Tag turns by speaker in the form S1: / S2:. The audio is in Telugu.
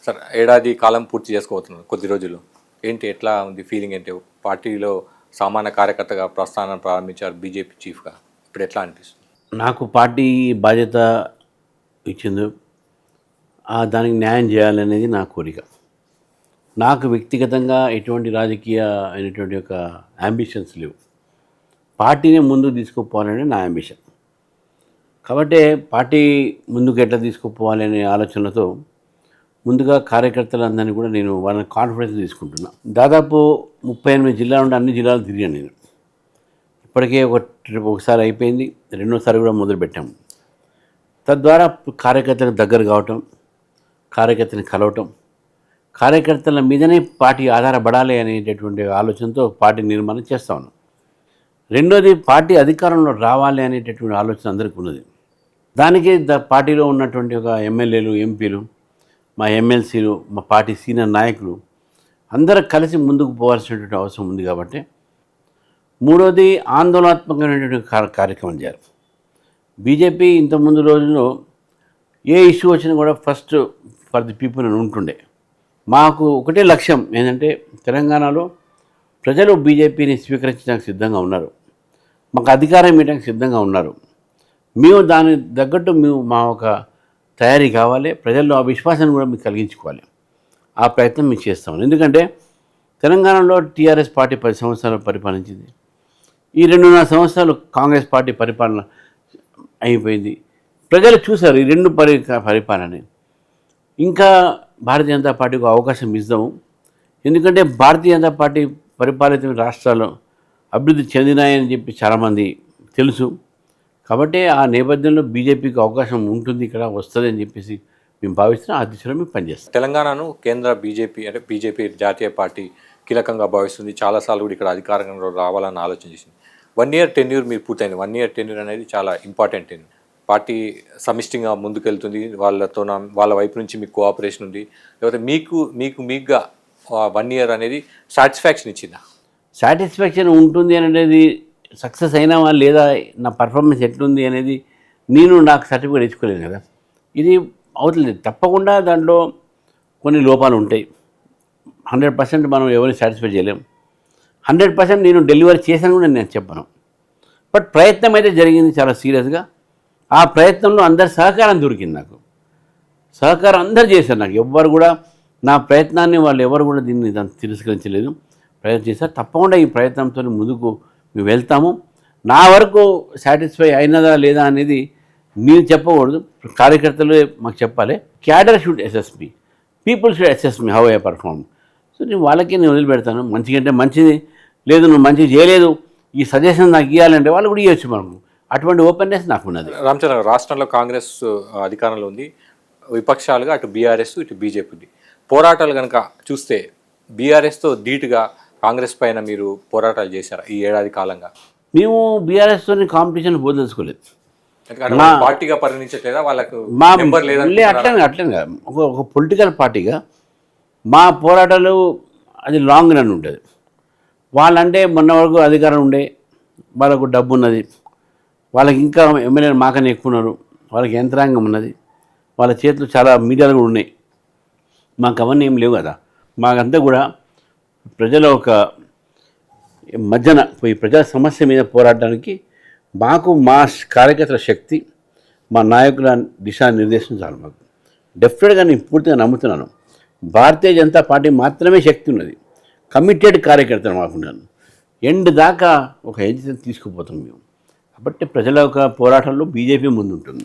S1: సార్ ఏడాది కాలం పూర్తి చేసుకోబోతున్నారు కొద్ది రోజులు. ఏంటి ఎట్లా ఉంది ఫీలింగ్ ఏంటి? పార్టీలో సామాన్య కార్యకర్తగా ప్రస్థానం ప్రారంభించారు బీజేపీ చీఫ్గా. ఇప్పుడు ఎట్లా అనిపిస్తుంది?
S2: నాకు పార్టీ బాధ్యత ఇచ్చింది, దానికి న్యాయం చేయాలనేది నా కోరిక. నాకు వ్యక్తిగతంగా ఎటువంటి రాజకీయ అయినటువంటి ఒక అంబిషన్స్ లేవు. పార్టీని ముందుకు తీసుకుపోవాలనే నా అంబిషన్. కాబట్టి పార్టీ ముందుకు ఎట్లా తీసుకుపోవాలి అనే ఆలోచనలతో ముందుగా కార్యకర్తలందరినీ కూడా నేను వాళ్ళని కాన్ఫిడెన్స్ తీసుకుంటున్నా. దాదాపు 38 జిల్లాల నుండి అన్ని జిల్లాలు తిరిగాను నేను. ఇప్పటికే ఒకసారి అయిపోయింది, రెండోసారి కూడా మొదలుపెట్టాము. తద్వారా కార్యకర్తలకు దగ్గర కావటం, కార్యకర్తని కలవటం, కార్యకర్తల మీదనే పార్టీ ఆధారపడాలి అనేటటువంటి ఆలోచనతో పార్టీ నిర్మాణం చేస్తా ఉన్నాం. రెండోది, పార్టీ అధికారంలో రావాలి అనేటటువంటి ఆలోచన అందరికీ ఉన్నది. దానికి పార్టీలో ఉన్నటువంటి ఒక ఎమ్మెల్యేలు, ఎంపీలు, మా ఎమ్మెల్సీలు, మా పార్టీ సీనియర్ నాయకులు అందరూ కలిసి ముందుకు పోవాల్సినటువంటి అవసరం ఉంది. కాబట్టి మూడోది, ఆందోళనాత్మకమైనటువంటి కార్యక్రమం చేయాలి. బీజేపీ ఇంతకుముందు రోజుల్లో ఏ ఇష్యూ వచ్చినా కూడా ఫస్ట్ ఫర్ ది పీపుల్ అని ఉంటుండే. మాకు ఒకటే లక్ష్యం ఏంటంటే, తెలంగాణలో ప్రజలు బీజేపీని స్వీకరించడానికి సిద్ధంగా ఉన్నారు, మాకు అధికారం ఇవ్వడానికి సిద్ధంగా ఉన్నారు. మేము దాని తగ్గట్టు మా ఒక తయారీ కావాలి, ప్రజల్లో ఆ విశ్వాసాన్ని కూడా మీకు కలిగించుకోవాలి. ఆ ప్రయత్నం మేము చేస్తాం. ఎందుకంటే తెలంగాణలో టీఆర్ఎస్ పార్టీ 10 సంవత్సరాలు పరిపాలించింది. ఈ 2.5 సంవత్సరాలు కాంగ్రెస్ పార్టీ పరిపాలన అయిపోయింది. ప్రజలు చూశారు ఈ రెండు పరిపాలన. ఇంకా భారతీయ జనతా పార్టీకి అవకాశం ఇద్దాము. ఎందుకంటే భారతీయ జనతా పార్టీ పరిపాలిత రాష్ట్రాలు అభివృద్ధి చెందినాయని చెప్పి చాలామంది తెలుసు. కాబట్టి ఆ నేపథ్యంలో బీజేపీకి అవకాశం ఉంటుంది, ఇక్కడ వస్తుంది అని చెప్పేసి మేము భావిస్తున్నాం. ఆ దిశలో మేము పనిచేస్తాం.
S1: తెలంగాణను కేంద్ర బీజేపీ జాతీయ పార్టీ కీలకంగా భావిస్తుంది. చాలాసార్లు కూడా ఇక్కడ అధికారంలో రావాలని ఆలోచన చేసింది. 1 year టెన్యూర్ మీరు పూర్తయింది. 1 year టెన్యూర్ అనేది చాలా ఇంపార్టెంట్. పార్టీ సమిష్టిగా ముందుకెళ్తుంది, వాళ్ళ వైపు నుంచి మీకు కోఆపరేషన్ ఉంది, లేకపోతే మీకుగా 1 year అనేది సాటిస్ఫాక్షన్ ఇచ్చిందా?
S2: సాటిస్ఫాక్షన్ ఉంటుంది అనేది, సక్సెస్ అయినావా లేదా, నా పర్ఫార్మెన్స్ ఎట్లుంది అనేది నాకు సర్టిఫికేట్ ఇచ్చుకోలేదు కదా. ఇది అవుతుంది తప్పకుండా. దాంట్లో కొన్ని లోపాలు ఉంటాయి. 100% మనం ఎవరిని సాటిస్ఫై చేయలేం. 100% నేను డెలివరీ చేశాను కూడా నేను చెప్పను. బట్ ప్రయత్నం అయితే జరిగింది చాలా సీరియస్గా. ఆ ప్రయత్నంలో అందరి సహకారం దొరికింది నాకు. సహకారం అందరు చేశారు నాకు. ఎవ్వరు కూడా నా ప్రయత్నాన్ని ఎవరు కూడా దాన్ని తిరస్కరించలేదు, ప్రయత్నం చేశారు. తప్పకుండా ఈ ప్రయత్నంతో ముందుకు మేము వెళ్తాము. నా వరకు సాటిస్ఫై అయినదా లేదా అనేది నేను చెప్పకూడదు, కార్యకర్తలు మాకు చెప్పాలి. Cadre should assess me, people should assess me how I perform. So నేను నేను వదిలిపెడతాను. మంచిగా అంటే మంచిది, లేదు నువ్వు మంచిగా చేయలేదు, ఈ సజెషన్ నాకు ఇవ్వాలంటే వాళ్ళు కూడా ఇవ్వచ్చు మనకు. అటువంటి ఓపెన్నెస్ నాకు ఉన్నది.
S1: రామచంద్ర, రాష్ట్రంలో కాంగ్రెస్ అధికారంలో ఉంది, విపక్షాలుగా అటు బీఆర్ఎస్ ఇటు బీజేపీ ఉంది. పోరాటాలు కనుక చూస్తే బీఆర్ఎస్తో ధీటుగా కాంగ్రెస్ పైన మీరు పోరాటాలు చేశారా ఈ ఏడాది కాలంగా?
S2: మేము బీఆర్ఎస్తో కాంపిటీషన్ పోదలుచుకోలేదు.
S1: పార్టీగా పరిగణించట్లేదా? వాళ్ళకు
S2: అట్లనే ఒక పొలిటికల్ పార్టీగా మా పోరాటాలు అది లాంగ్ రన్ ఉంటుంది. వాళ్ళంటే మొన్న వరకు అధికారం ఉండే, వాళ్ళకు డబ్బు ఉన్నది, వాళ్ళకి ఇంకా ఎమ్మెల్యేలు మాకనే ఎక్కువ ఉన్నారు, వాళ్ళకి యంత్రాంగం ఉన్నది, వాళ్ళ చేతులు చాలా మీడియాలు కూడా ఉన్నాయి. మాకు అవన్నీ ఏం లేవు కదా. మాకంతా కూడా ప్రజల ఒక మధ్యన పోయి ప్రజా సమస్య మీద పోరాడడానికి మాకు మా కార్యకర్తల శక్తి, మా నాయకుల దిశానిర్దేశం చాలు. మాకు డెఫినెట్గా నేను పూర్తిగా నమ్ముతున్నాను, భారతీయ జనతా పార్టీ మాత్రమే శక్తి ఉన్నది. కమిటెడ్ కార్యకర్తలు మాకున్నాను. ఎండ్ దాకా ఒక ఏజెన్సీ తీసుకుపోతాం మేము. కాబట్టి ప్రజల యొక్క పోరాటంలో బీజేపీ ముందుంటుంది.